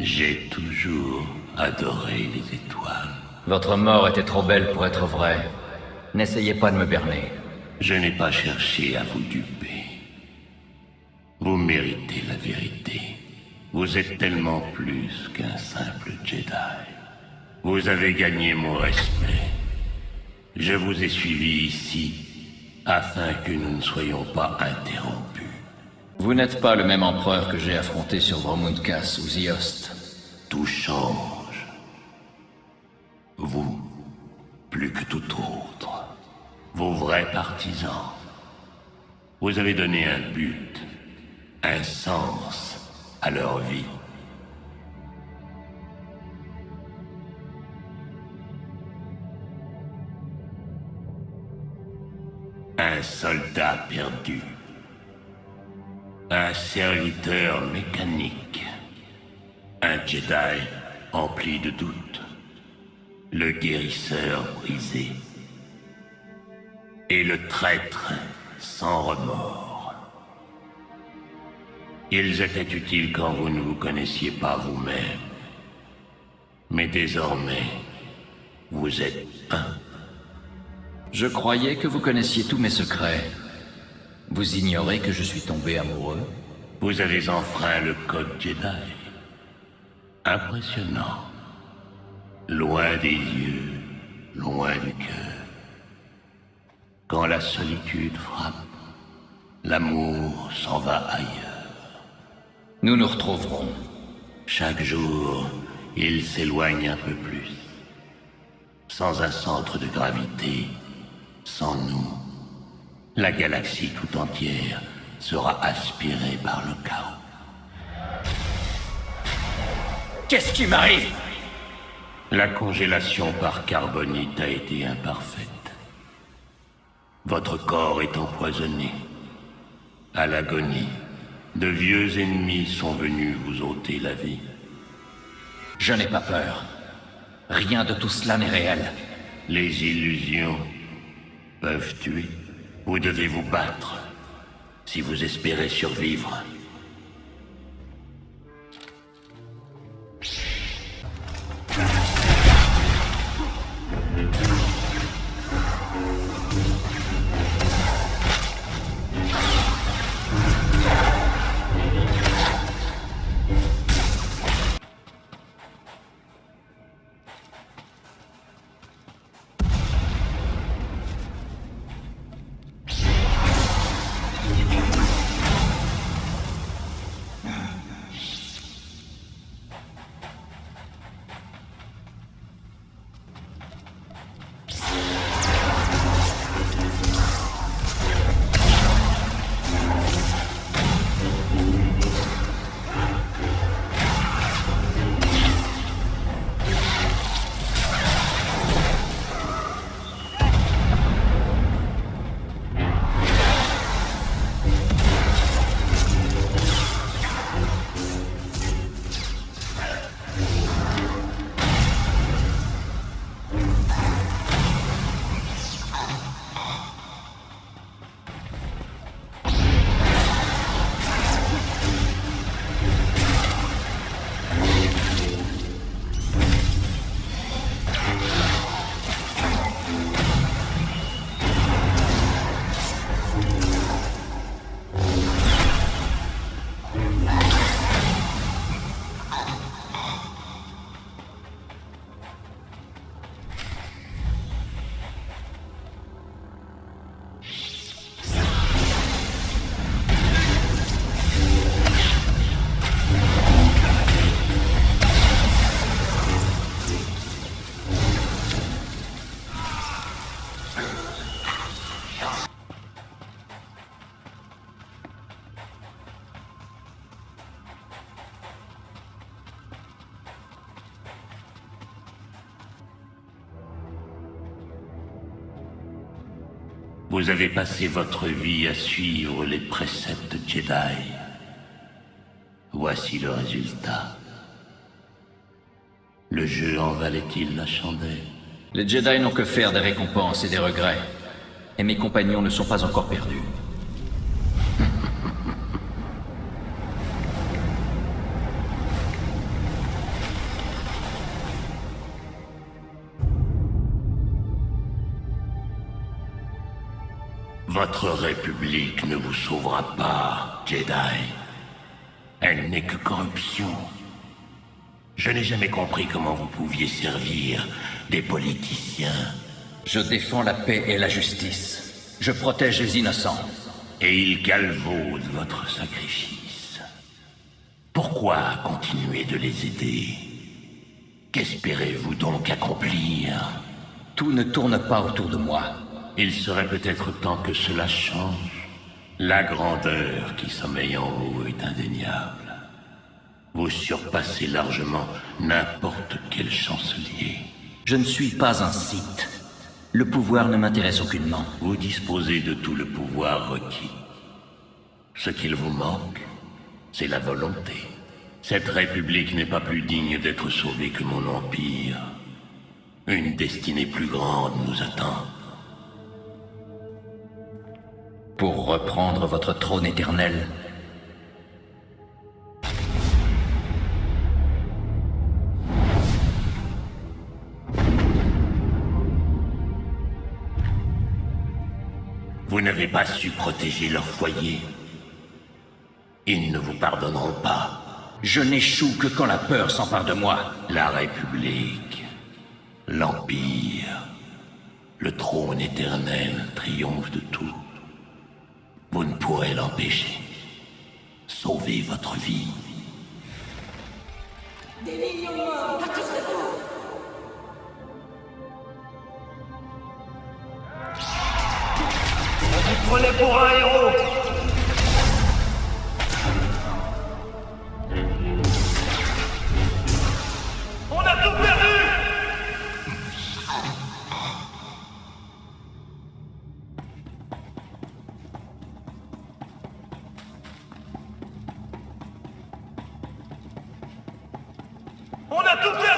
J'ai toujours adoré les étoiles. Votre mort était trop belle pour être vraie. N'essayez pas de me berner. Je n'ai pas cherché à vous duper. Vous méritez la vérité. Vous êtes tellement plus qu'un simple Jedi. Vous avez gagné mon respect. Je vous ai suivi ici afin que nous ne soyons pas interrompus. Vous n'êtes pas le même empereur que j'ai affronté sur Dromund-Kaas ou Ziost. Tout change. Vous, plus que tout autre. Vos vrais partisans. Vous avez donné un but, un sens à leur vie. Un soldat perdu. Un serviteur mécanique. Un Jedi empli de doutes. Le guérisseur brisé. Et le traître sans remords. Ils étaient utiles quand vous ne vous connaissiez pas vous-même. Mais désormais, vous êtes un. Je croyais que vous connaissiez tous mes secrets. Vous ignorez que je suis tombé amoureux? Vous avez enfreint le code Jedi. Impressionnant. Loin des yeux, loin du cœur. Quand la solitude frappe, l'amour s'en va ailleurs. Nous nous retrouverons. Chaque jour, il s'éloigne un peu plus. Sans un centre de gravité, sans nous, la galaxie tout entière sera aspirée par le chaos. Qu'est-ce qui m'arrive? La congélation par carbonite a été imparfaite. Votre corps est empoisonné. À l'agonie, de vieux ennemis sont venus vous ôter la vie. Je n'ai pas peur. Rien de tout cela n'est réel. Les illusions peuvent tuer. Vous devez vous battre si vous espérez survivre. Vous avez passé votre vie à suivre les préceptes Jedi. Voici le résultat. Le jeu en valait-il la chandelle? Les Jedi n'ont que faire des récompenses et des regrets. Et mes compagnons ne sont pas encore perdus. Votre République ne vous sauvera pas, Jedi. Elle n'est que corruption. Je n'ai jamais compris comment vous pouviez servir des politiciens. Je défends la paix et la justice. Je protège les innocents. Et ils galvaudent votre sacrifice. Pourquoi continuer de les aider? Qu'espérez-vous donc accomplir? Tout ne tourne pas autour de moi. Il serait peut-être temps que cela change. La grandeur qui sommeille en vous est indéniable. Vous surpassez largement n'importe quel chancelier. Je ne suis pas un Sith. Le pouvoir ne m'intéresse aucunement. Vous disposez de tout le pouvoir requis. Ce qu'il vous manque, c'est la volonté. Cette république n'est pas plus digne d'être sauvée que mon empire. Une destinée plus grande nous attend. Pour reprendre votre trône éternel, vous n'avez pas su protéger leur foyer. Ils ne vous pardonneront pas. Je n'échoue que quand la peur s'empare de moi. La République, l'Empire, le trône éternel triomphe de tout. Vous ne pourrez l'empêcher. Sauvez votre vie. Des millions morts à cause de vous. On vous prenait pour un héros. On a tout perdu. On a tout perdu.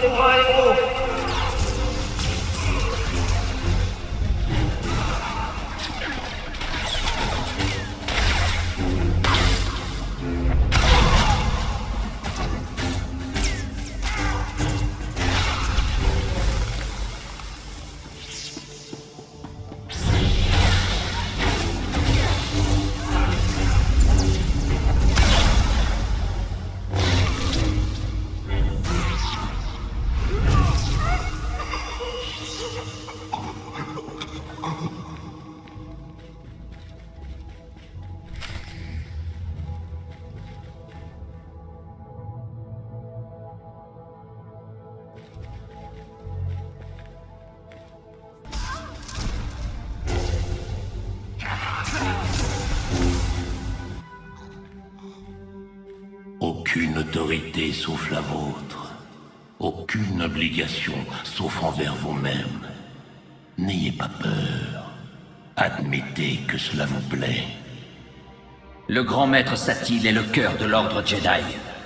Pour un héros. Aucune autorité sauf la vôtre. Aucune obligation sauf envers vous-même. N'ayez pas peur. Admettez que cela vous plaît. Le grand maître Satil est le cœur de l'ordre Jedi.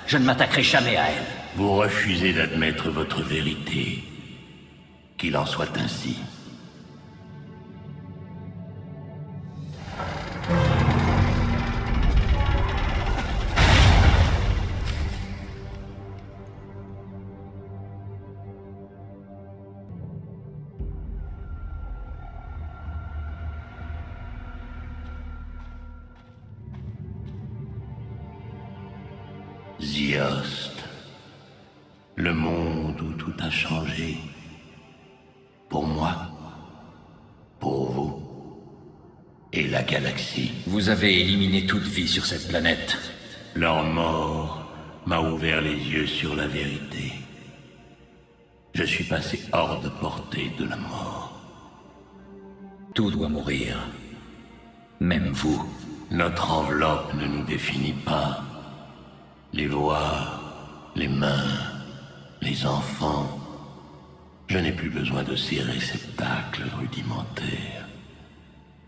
Je ne m'attaquerai jamais à elle. Vous refusez d'admettre votre vérité. Qu'il en soit ainsi. Ziost. Le monde où tout a changé. Pour moi, pour vous, et la galaxie. Vous avez éliminé toute vie sur cette planète. Leur mort m'a ouvert les yeux sur la vérité. Je suis passé hors de portée de la mort. Tout doit mourir. Même vous. Notre enveloppe ne nous définit pas. Les voix, les mains, les enfants. Je n'ai plus besoin de ces réceptacles rudimentaires.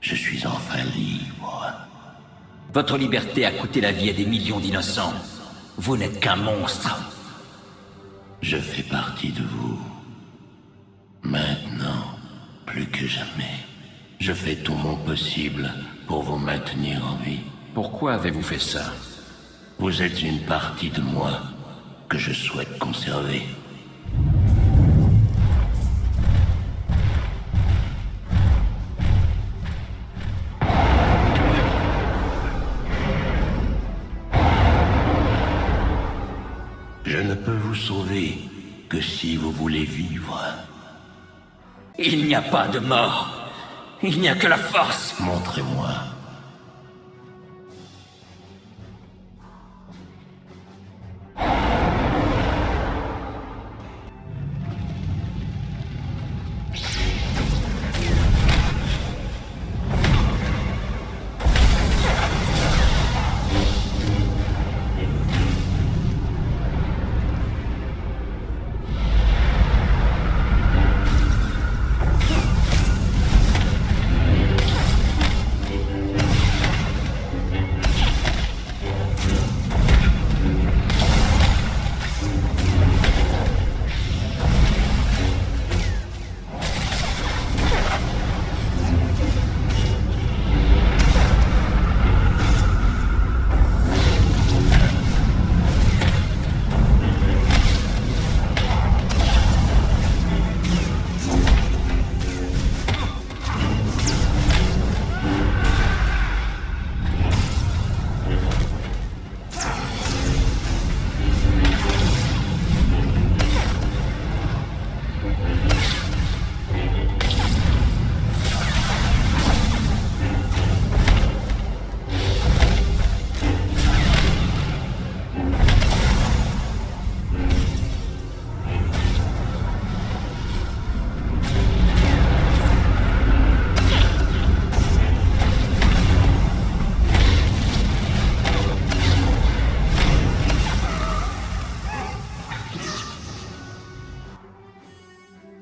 Je suis enfin libre. Votre liberté a coûté la vie à des millions d'innocents. Vous n'êtes qu'un monstre. Je fais partie de vous. Maintenant, plus que jamais. Je fais tout mon possible pour vous maintenir en vie. Pourquoi avez-vous fait ça? Vous êtes une partie de moi que je souhaite conserver. Je ne peux vous sauver que si vous voulez vivre. Il n'y a pas de mort. Il n'y a que la force. Montrez-moi.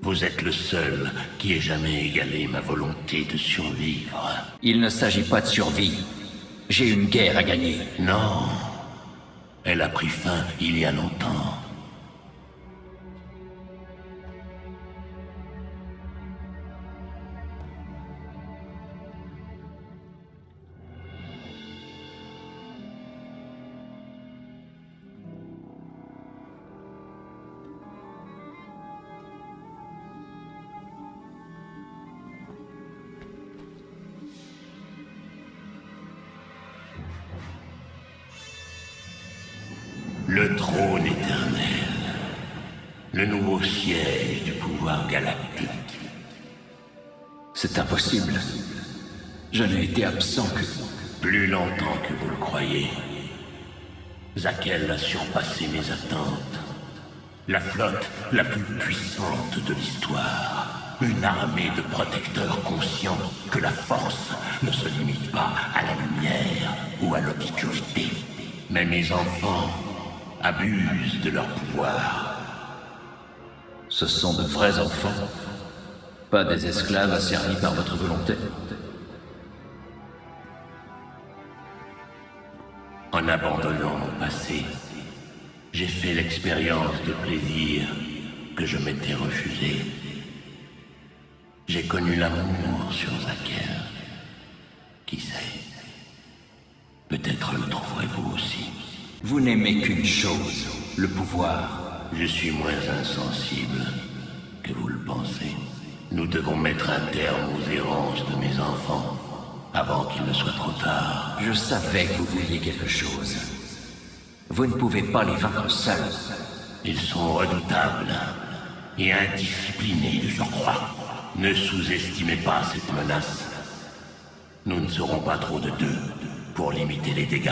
Vous êtes le seul qui ait jamais égalé ma volonté de survivre. Il ne s'agit pas de survie. J'ai une guerre à gagner. Non. Elle a pris fin il y a longtemps. Le trône éternel. Le nouveau siège du pouvoir galactique. C'est impossible. Je n'ai été absent que... Plus longtemps que vous le croyez. Zakel a surpassé mes attentes. La flotte la plus puissante de l'histoire. Une armée de protecteurs conscients que la force ne se limite pas à la lumière ou à l'obscurité. Mais mes enfants abusent de leur pouvoir. Ce sont de vrais enfants. Pas des esclaves asservis par votre volonté. En abandonnant mon passé, j'ai fait l'expérience de plaisir que je m'étais refusé. J'ai connu l'amour sur Zakel. Qui sait? Peut-être le trouverez-vous aussi. Vous n'aimez qu'une chose, le pouvoir. Je suis moins insensible que vous le pensez. Nous devons mettre un terme aux errances de mes enfants avant qu'il ne soit trop tard. Je savais que vous vouliez quelque chose. Vous ne pouvez pas les vaincre seuls. Ils sont redoutables et indisciplinés de surcroît. Ne sous-estimez pas cette menace. Nous ne serons pas trop de deux pour limiter les dégâts.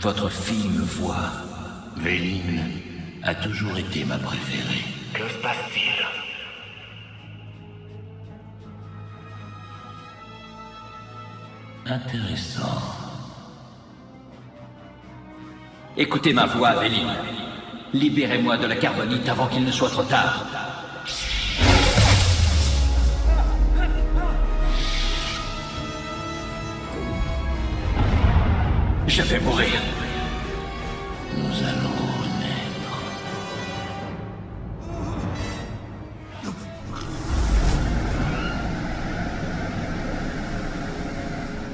Votre fille me voit. Véline a toujours été ma préférée. Que se passe-t-il? Intéressant. Écoutez ma voix, Véline. Libérez-moi de la carbonite avant qu'il ne soit trop tard. Je vais mourir. Nous allons renaître.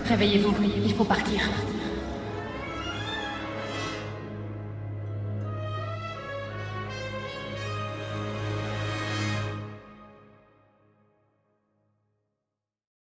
Réveillez-vous, il faut partir.